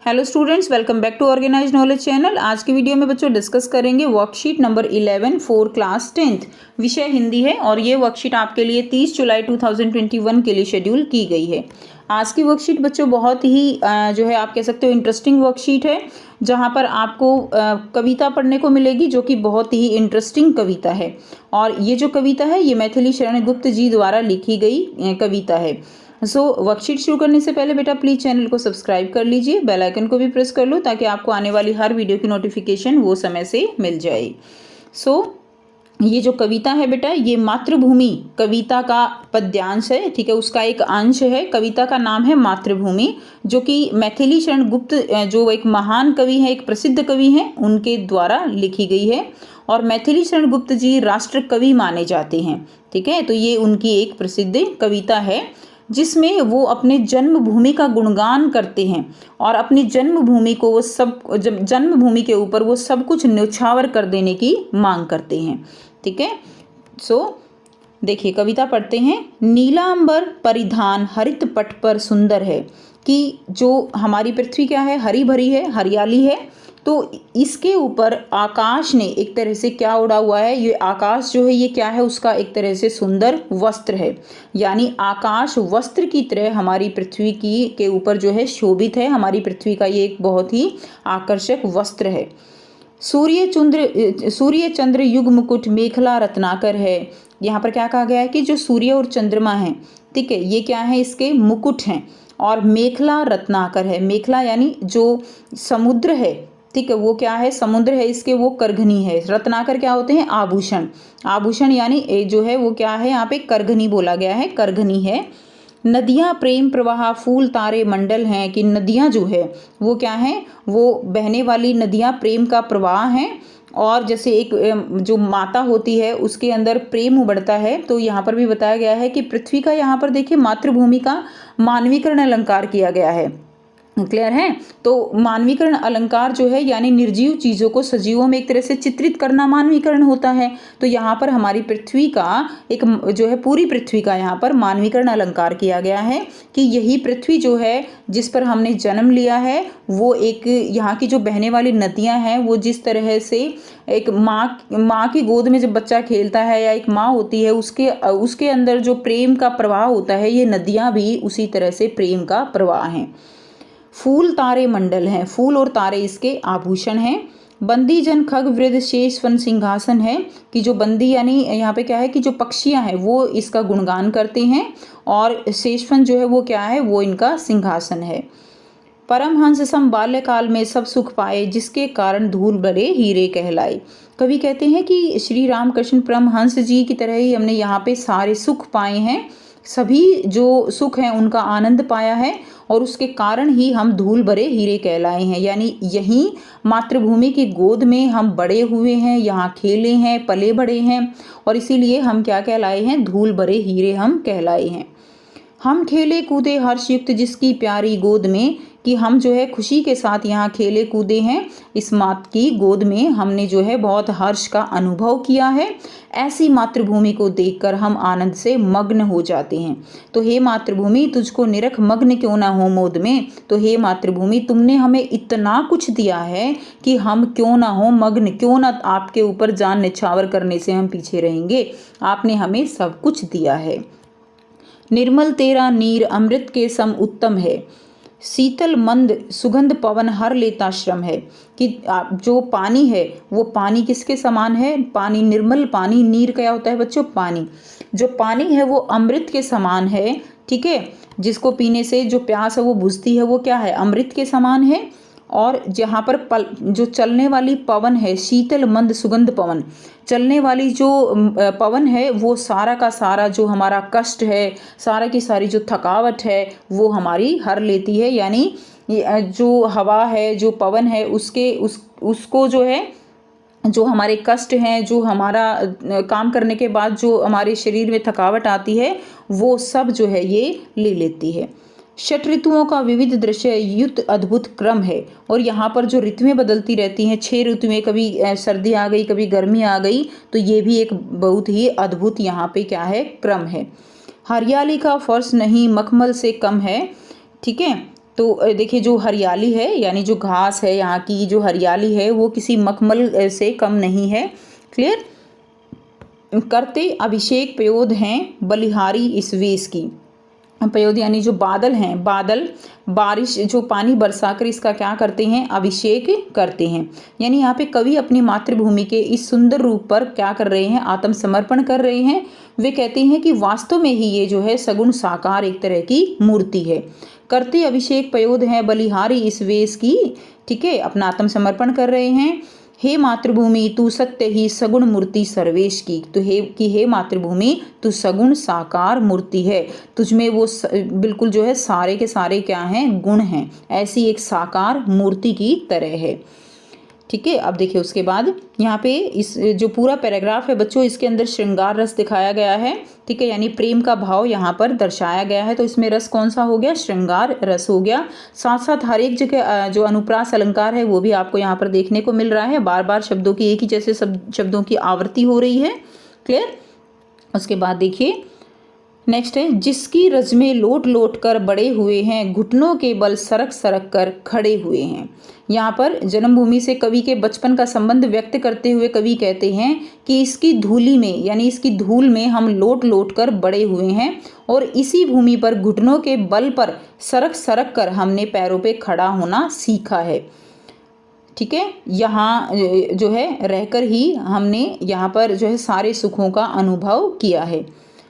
Hello students, welcome back to organised knowledge channel. आज की video में बच्चों डिस्कस करेंगे worksheet number 11 for class 10th। विषय हिंदी है और ये वर्कशीट आपके लिए 30 जुलाई 2021 के लिए शेड्यूल की गई है। आज की वर्कशीट बच्चों बहुत ही जो है आप कह सकते हो इंटरेस्टिंग वर्कशीट है, जहाँ पर आपको कविता पढ़ने को मिलेगी जो कि बहुत ही इंटरेस्टिंग कविता है। और ये जो कविता है ये मैथिली शरण गुप्त जी द्वारा लिखी गई कविता है। वर्कशीट शुरू करने से पहले बेटा प्लीज़ चैनल को सब्सक्राइब कर लीजिए, बेल आइकन को भी प्रेस कर लो ताकि आपको आने वाली हर वीडियो की नोटिफिकेशन वो समय से मिल जाए। ये जो कविता है बेटा ये मातृभूमि कविता का पद्यांश है, ठीक है, उसका एक अंश है। कविता का नाम है मातृभूमि, जो कि मैथिली शरण गुप्त जो एक महान कवि है, एक प्रसिद्ध कवि हैं, उनके द्वारा लिखी गई है। और मैथिली शरण गुप्त जी राष्ट्र कवि माने जाते हैं, ठीक है। तो ये उनकी एक प्रसिद्ध कविता है जिसमें वो अपने जन्मभूमि का गुणगान करते हैं और अपनी जन्मभूमि को वो सब जन्मभूमि के ऊपर वो सब कुछ न्यौछावर कर देने की मांग करते हैं, ठीक है। देखिए कविता पढ़ते हैं। नीलांबर परिधान हरित पट पर सुंदर है, कि जो हमारी पृथ्वी क्या है, हरी भरी है, हरियाली है। तो इसके ऊपर आकाश ने एक तरह से क्या उड़ा हुआ है, ये आकाश जो है ये क्या है, उसका एक तरह से सुंदर वस्त्र है, यानी आकाश वस्त्र की तरह हमारी पृथ्वी की के ऊपर जो है शोभित है। हमारी पृथ्वी का ये एक बहुत ही आकर्षक वस्त्र है। सूर्य चंद्र युग मुकुट मेखला रत्नाकर है। यहाँ पर क्या कहा गया है कि जो सूर्य और चंद्रमा है, ठीक है, ये क्या है, इसके मुकुट हैं। और मेखला रत्नाकर है, मेखला यानी जो समुद्र है, ठीक है, वो क्या है, समुद्र है, इसके वो करघनी है। रत्नाकर क्या होते हैं, आभूषण। आभूषण यानी जो है वो क्या है, यहाँ पे करघनी बोला गया है, करघनी है। नदियाँ प्रेम प्रवाह फूल तारे मंडल हैं, कि नदियाँ जो है वो क्या है, वो बहने वाली नदियाँ प्रेम का प्रवाह हैं। और जैसे एक जो माता होती है उसके अंदर प्रेम उबड़ता है, तो यहाँ पर भी बताया गया है कि पृथ्वी का यहाँ पर देखिए मातृभूमि का मानवीकरण अलंकार किया गया है। क्लियर है। तो मानवीकरण अलंकार जो है यानी निर्जीव चीज़ों को सजीवों में एक तरह से चित्रित करना मानवीकरण होता है। तो यहाँ पर हमारी पृथ्वी का एक जो है पूरी पृथ्वी का यहाँ पर मानवीकरण अलंकार किया गया है कि यही पृथ्वी जो है जिस पर हमने जन्म लिया है, वो एक यहाँ की जो बहने वाली नदियाँ हैं वो जिस तरह से एक माँ की गोद में जब बच्चा खेलता है या एक माँ होती है उसके अंदर जो प्रेम का प्रवाह होता है, ये नदियाँ भी उसी तरह से प्रेम का प्रवाह हैं। फूल तारे मंडल हैं, फूल और तारे इसके आभूषण हैं। बंदी जन खग वृद्ध शेष वन सिंहासन है, कि जो बंदी यानी यहाँ पे क्या है कि जो पक्षियाँ हैं वो इसका गुणगान करते हैं। और शेषवन जो है वो क्या है, वो इनका सिंहासन है। परमहंस सम बाल्यकाल में सब सुख पाए, जिसके कारण धूल भरे हीरे कहलाए। कवि कहते हैं कि श्री रामकृष्ण परमहंस जी की तरह ही हमने यहाँ पे सारे सुख पाए हैं, सभी जो सुख हैं उनका आनंद पाया है और उसके कारण ही हम धूल भरे हीरे कहलाए हैं। यानी यहीं मातृभूमि की गोद में हम बड़े हुए हैं, यहाँ खेले हैं, पले बड़े हैं और इसीलिए हम क्या कहलाए हैं, धूल भरे हीरे हम कहलाए हैं। हम खेले कूदे हर्षयुक्त जिसकी प्यारी गोद में, कि हम जो है खुशी के साथ यहाँ खेले कूदे हैं, इस मात की गोद में हमने जो है बहुत हर्ष का अनुभव किया है। ऐसी मातृभूमि को देखकर हम आनंद से मग्न हो जाते हैं। तो हे मातृभूमि तुझको निरख मग्न क्यों ना हो मोद में, तो हे मातृभूमि तुमने हमें इतना कुछ दिया है कि हम क्यों ना हो मग्न, क्यों ना आपके ऊपर जान निछावर करने से हम पीछे रहेंगे। आपने हमें सब कुछ दिया है। निर्मल तेरा नीर अमृत के सम उत्तम है, शीतल मंद सुगंध पवन हर लेता श्रम है, कि जो पानी है वो पानी किसके समान है, पानी निर्मल पानी, नीर क्या होता है बच्चों, पानी। जो पानी है वो अमृत के समान है, ठीक है, जिसको पीने से जो प्यास है वो बुझती है, वो क्या है, अमृत के समान है। और जहाँ पर जो चलने वाली पवन है, शीतल मंद सुगंध पवन, चलने वाली जो पवन है वो सारा का सारा जो हमारा कष्ट है, सारा की सारी जो थकावट है वो हमारी हर लेती है। यानी जो हवा है, जो पवन है, उसको जो है, जो हमारे कष्ट हैं, जो हमारा काम करने के बाद जो हमारे शरीर में थकावट आती है, वो सब जो है ये ले लेती है। षट ऋतुओं का विविध दृश्य युक्त अद्भुत क्रम है। और यहाँ पर जो ऋतुएं बदलती रहती हैं, 6 ऋतुएं, कभी सर्दी आ गई, कभी गर्मी आ गई, तो ये भी एक बहुत ही अद्भुत यहाँ पे क्या है, क्रम है। हरियाली का फर्श नहीं मखमल से कम है, ठीक है। तो देखिए जो हरियाली है यानी जो घास है, यहाँ की जो हरियाली है वो किसी मखमल से कम नहीं है। क्लियर। करते अभिषेक पयोद हैं बलिहारी इस वेश की। पयोद यानी जो बादल हैं, बादल बारिश जो पानी बरसाकर इसका क्या करते हैं, अभिषेक करते हैं। यानी यहाँ पे कवि अपनी मातृभूमि के इस सुंदर रूप पर क्या कर रहे हैं, आत्मसमर्पण कर रहे हैं। वे कहते हैं कि वास्तव में ही ये जो है सगुण साकार एक तरह की मूर्ति है। करते अभिषेक पयोद हैं बलिहारी इस वेश की। ठीक है, अपना आत्मसमर्पण कर रहे हैं। हे मातृभूमि तू सत्य ही सगुण मूर्ति सर्वेश की। तो हे मातृभूमि तू सगुण साकार मूर्ति है, तुझमें वो बिल्कुल जो है सारे के सारे क्या हैं, गुण हैं, ऐसी एक साकार मूर्ति की तरह है। ठीक है। अब देखिए उसके बाद यहाँ पे इस जो पूरा पैराग्राफ है बच्चों, इसके अंदर श्रृंगार रस दिखाया गया है। ठीक है, यानी प्रेम का भाव यहाँ पर दर्शाया गया है। तो इसमें रस कौन सा हो गया, श्रृंगार रस हो गया। साथ साथ हर एक जगह जो अनुप्रास अलंकार है वो भी आपको यहाँ पर देखने को मिल रहा है। बार बार शब्दों की एक ही जैसे शब्दों की आवृत्ति हो रही है। क्लियर। उसके बाद देखिए नेक्स्ट है, जिसकी रज में लोट लोट कर बड़े हुए हैं, घुटनों के बल सरक सरक कर खड़े हुए हैं। यहाँ पर जन्मभूमि से कवि के बचपन का संबंध व्यक्त करते हुए कवि कहते हैं कि इसकी धूली में यानी इसकी धूल में हम लोट लोट कर बड़े हुए हैं और इसी भूमि पर घुटनों के बल पर सरक सरक कर हमने पैरों पे खड़ा होना सीखा है। ठीक है, यहाँ जो है रहकर ही हमने यहाँ पर जो है सारे सुखों का अनुभव किया है।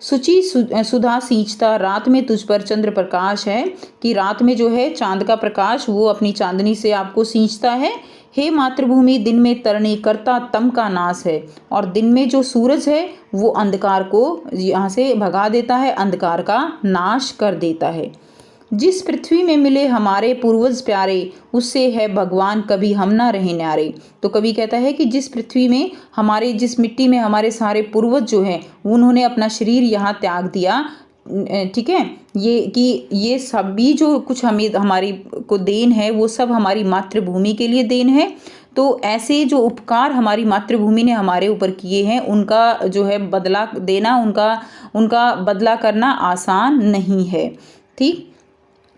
सुचि सुधा सींचता रात में तुझ पर चंद्र प्रकाश है, कि रात में जो है चांद का प्रकाश वो अपनी चांदनी से आपको सींचता है। हे मातृभूमि दिन में तरणी करता तम का नाश है, और दिन में जो सूरज है वो अंधकार को यहाँ से भगा देता है, अंधकार का नाश कर देता है। जिस पृथ्वी में मिले हमारे पूर्वज प्यारे, उससे है भगवान कभी हम ना रहे न्यारे। तो कवि कहता है कि जिस पृथ्वी में हमारे, जिस मिट्टी में हमारे सारे पूर्वज जो हैं उन्होंने अपना शरीर यहाँ त्याग दिया। ठीक है, ये कि ये सभी जो कुछ हमें हमारी को देन है वो सब हमारी मातृभूमि के लिए देन है। तो ऐसे जो उपकार हमारी मातृभूमि ने हमारे ऊपर किए हैं उनका जो है बदला देना, उनका बदला करना आसान नहीं है। ठीक।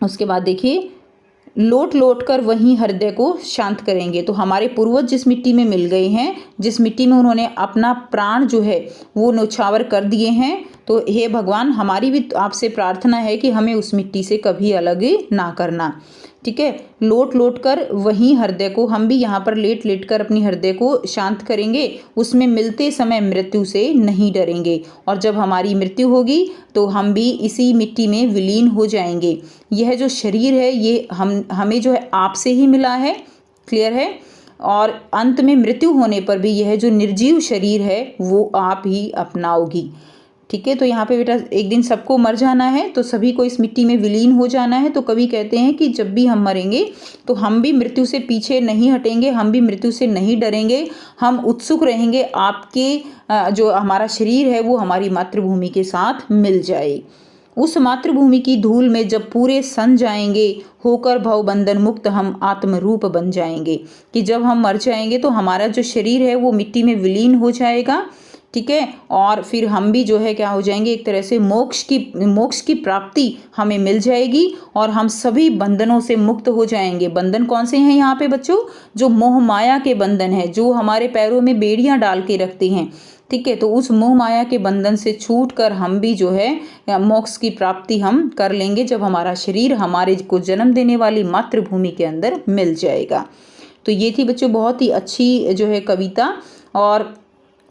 उसके बाद देखिए, लोट लोट कर वहीं हृदय को शांत करेंगे। तो हमारे पूर्वज जिस मिट्टी में मिल गए हैं, जिस मिट्टी में उन्होंने अपना प्राण जो है वो न्यौछावर कर दिए हैं, तो हे भगवान हमारी भी आपसे प्रार्थना है कि हमें उस मिट्टी से कभी अलग ना करना। ठीक है, लोट लोट कर वहीं हृदय को, हम भी यहाँ पर लेट लेट कर अपनी हृदय को शांत करेंगे, उसमें मिलते समय मृत्यु से नहीं डरेंगे, और जब हमारी मृत्यु होगी तो हम भी इसी मिट्टी में विलीन हो जाएंगे। यह जो शरीर है ये हमें जो है आपसे ही मिला है। क्लियर है। और अंत में मृत्यु होने पर भी यह जो निर्जीव शरीर है वो आप ही अपनाओगी। ठीक है, तो यहाँ पे बेटा एक दिन सबको मर जाना है, तो सभी को इस मिट्टी में विलीन हो जाना है। तो कवि कहते हैं कि जब भी हम मरेंगे तो हम भी मृत्यु से पीछे नहीं हटेंगे, हम भी मृत्यु से नहीं डरेंगे, हम उत्सुक रहेंगे आपके जो हमारा शरीर है वो हमारी मातृभूमि के साथ मिल जाए। उस मातृभूमि की धूल में जब पूरे सन जाएंगे, होकर भवबंधन मुक्त हम आत्मरूप बन जाएंगे। कि जब हम मर जाएंगे तो हमारा जो शरीर है वो मिट्टी में विलीन हो जाएगा। ठीक है, और फिर हम भी जो है क्या हो जाएंगे, एक तरह से मोक्ष की प्राप्ति हमें मिल जाएगी और हम सभी बंधनों से मुक्त हो जाएंगे। बंधन कौन से हैं यहाँ पे बच्चों, जो मोह माया के बंधन है, जो हमारे पैरों में बेड़ियां डाल के रखते हैं। ठीक है, तो उस मोह माया के बंधन से छूट कर हम भी जो है मोक्ष की प्राप्ति हम कर लेंगे जब हमारा शरीर हमारे को जन्म देने वाली मातृभूमि के अंदर मिल जाएगा। तो ये थी बच्चों बहुत ही अच्छी जो है कविता, और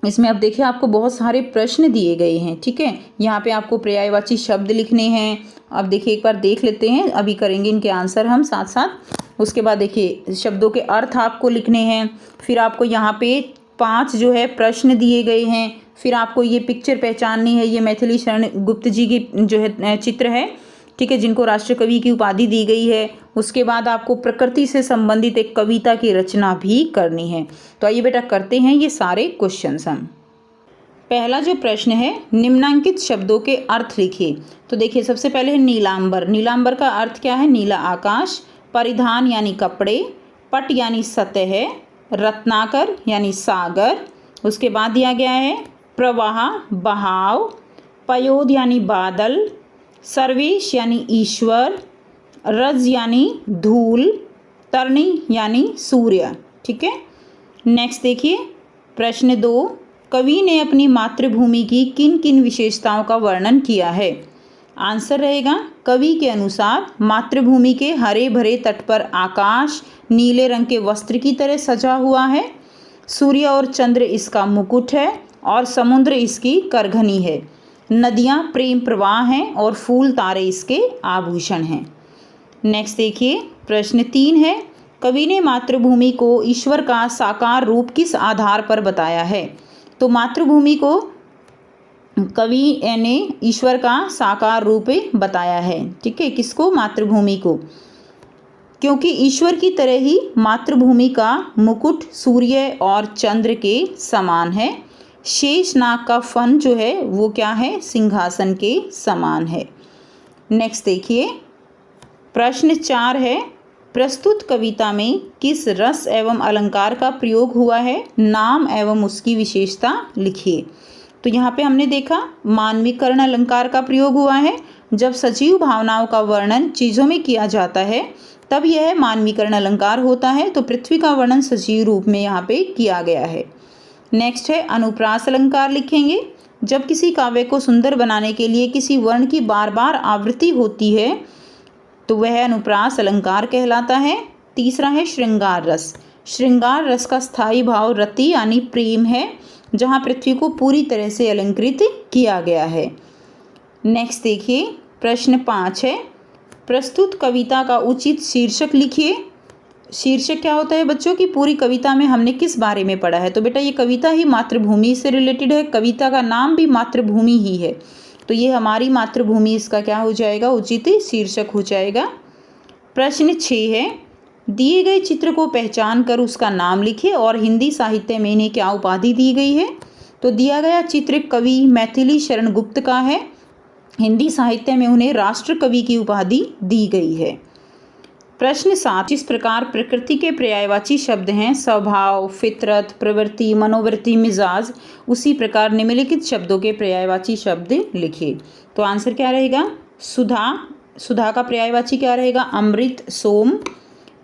इसमें अब देखिए आपको बहुत सारे प्रश्न दिए गए हैं। ठीक है, यहाँ पे आपको पर्यायवाची शब्द लिखने हैं। अब देखिए एक बार देख लेते हैं, अभी करेंगे इनके आंसर हम साथ साथ। उसके बाद देखिए शब्दों के अर्थ आपको लिखने हैं। फिर आपको यहाँ पे 5 जो है प्रश्न दिए गए हैं। फिर आपको ये पिक्चर पहचाननी है, ये मैथिली शरण गुप्त जी की जो है चित्र है। ठीक है, जिनको राष्ट्र कवि की उपाधि दी गई है। उसके बाद आपको प्रकृति से संबंधित एक कविता की रचना भी करनी है। तो आइए बेटा करते हैं ये सारे क्वेश्चंस हम। पहला जो प्रश्न है, निम्नांकित शब्दों के अर्थ लिखिए। तो देखिए सबसे पहले है नीलांबर। नीलांबर का अर्थ क्या है, नीला आकाश। परिधान यानी कपड़े। पट यानी सतह। रत्नाकर यानी सागर। उसके बाद दिया गया है प्रवाह बहाव। पयोद यानी बादल। सर्वेश यानी ईश्वर। रज यानी धूल, तरणी यानी सूर्य। ठीक है, नेक्स्ट देखिए प्रश्न 2, कवि ने अपनी मातृभूमि की किन किन विशेषताओं का वर्णन किया है। आंसर रहेगा कवि के अनुसार मातृभूमि के हरे भरे तट पर आकाश नीले रंग के वस्त्र की तरह सजा हुआ है, सूर्य और चंद्र इसका मुकुट है और समुद्र इसकी करघनी है, नदियाँ प्रेम प्रवाह हैं और फूल तारे इसके आभूषण हैं। नेक्स्ट देखिए प्रश्न 3 है, कवि ने मातृभूमि को ईश्वर का साकार रूप किस आधार पर बताया है। तो मातृभूमि को कवि ने ईश्वर का साकार रूप बताया है। ठीक है, किसको, मातृभूमि को, क्योंकि ईश्वर की तरह ही मातृभूमि का मुकुट सूर्य और चंद्र के समान है। शेषनाग का फन जो है वो क्या है, सिंहासन के समान है। नेक्स्ट देखिए प्रश्न 4 है, प्रस्तुत कविता में किस रस एवं अलंकार का प्रयोग हुआ है, नाम एवं उसकी विशेषता लिखिए। तो यहाँ पे हमने देखा मानवीकरण अलंकार का प्रयोग हुआ है। जब सजीव भावनाओं का वर्णन चीज़ों में किया जाता है तब यह मानवीकरण अलंकार होता है। तो पृथ्वी का वर्णन सजीव रूप में यहाँ पे किया गया है। नेक्स्ट है अनुप्रास अलंकार लिखेंगे। जब किसी काव्य को सुंदर बनाने के लिए किसी वर्ण की बार बार आवृत्ति होती है तो वह अनुप्रास अलंकार कहलाता है। तीसरा है श्रृंगार रस। श्रृंगार रस का स्थायी भाव रति यानी प्रेम है, जहाँ पृथ्वी को पूरी तरह से अलंकृत किया गया है। नेक्स्ट देखिए प्रश्न 5 है, प्रस्तुत कविता का उचित शीर्षक लिखिए। शीर्षक क्या होता है बच्चों की, पूरी कविता में हमने किस बारे में पढ़ा है। तो बेटा ये कविता ही मातृभूमि से रिलेटेड है, कविता का नाम भी मातृभूमि ही है, तो ये हमारी मातृभूमि इसका क्या हो जाएगा, उचित शीर्षक हो जाएगा। प्रश्न 6 है, दिए गए चित्र को पहचान कर उसका नाम लिखे और हिंदी साहित्य में इन्हें क्या उपाधि दी गई है। तो दिया गया चित्र कवि मैथिली शरण गुप्त का है। हिंदी साहित्य में उन्हें राष्ट्र कवि की उपाधि दी गई है। प्रश्न 7, जिस प्रकार प्रकृति के पर्यायवाची शब्द हैं स्वभाव, फितरत, प्रवृत्ति, मनोवृत्ति, मिजाज, उसी प्रकार निम्नलिखित शब्दों के पर्यायवाची शब्द लिखिए। तो आंसर क्या रहेगा, सुधा। सुधा का पर्यायवाची क्या रहेगा, अमृत, सोम।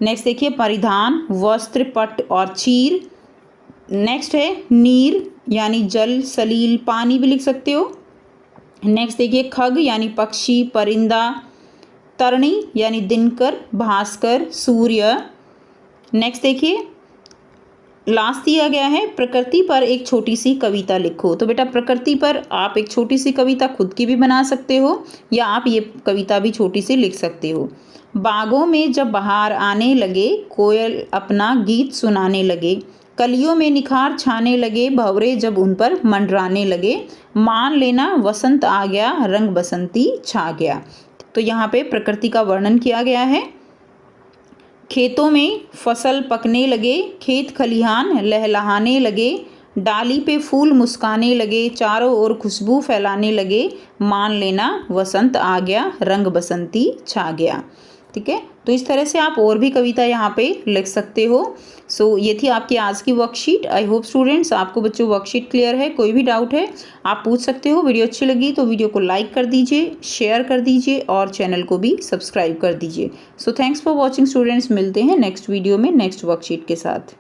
नेक्स्ट देखिए परिधान, वस्त्र, पट और चीर। नेक्स्ट है नीर यानी जल, सलील, पानी भी लिख सकते हो। नेक्स्ट देखिए खग यानी पक्षी, परिंदा। तरणी यानी दिनकर, भास्कर, सूर्य। नेक्स्ट देखिए लास्ट दिया गया है प्रकृति पर एक छोटी सी कविता लिखो। तो बेटा प्रकृति पर आप एक छोटी सी कविता खुद की भी बना सकते हो या आप ये कविता भी छोटी सी लिख सकते हो। बागों में जब बहार आने लगे, कोयल अपना गीत सुनाने लगे, कलियों में निखार छाने लगे, भंवरे जब उन पर मंडराने लगे, मान लेना वसंत आ गया, रंग बसंती छा गया। तो यहाँ पे प्रकृति का वर्णन किया गया है। खेतों में फसल पकने लगे, खेत खलिहान लहलहाने लगे, डाली पे फूल मुस्काने लगे, चारों ओर खुशबू फैलाने लगे, मान लेना वसंत आ गया, रंग बसंती छा गया। ठीक है, तो इस तरह से आप और भी कविता यहाँ पे लिख सकते हो। सो ये थी आपकी आज की वर्कशीट। आई होप स्टूडेंट्स आपको बच्चों वर्कशीट क्लियर है। कोई भी डाउट है आप पूछ सकते हो। वीडियो अच्छी लगी तो वीडियो को लाइक कर दीजिए, शेयर कर दीजिए और चैनल को भी सब्सक्राइब कर दीजिए। So thanks for watching students. मिलते हैं नेक्स्ट वीडियो में नेक्स्ट वर्कशीट के साथ।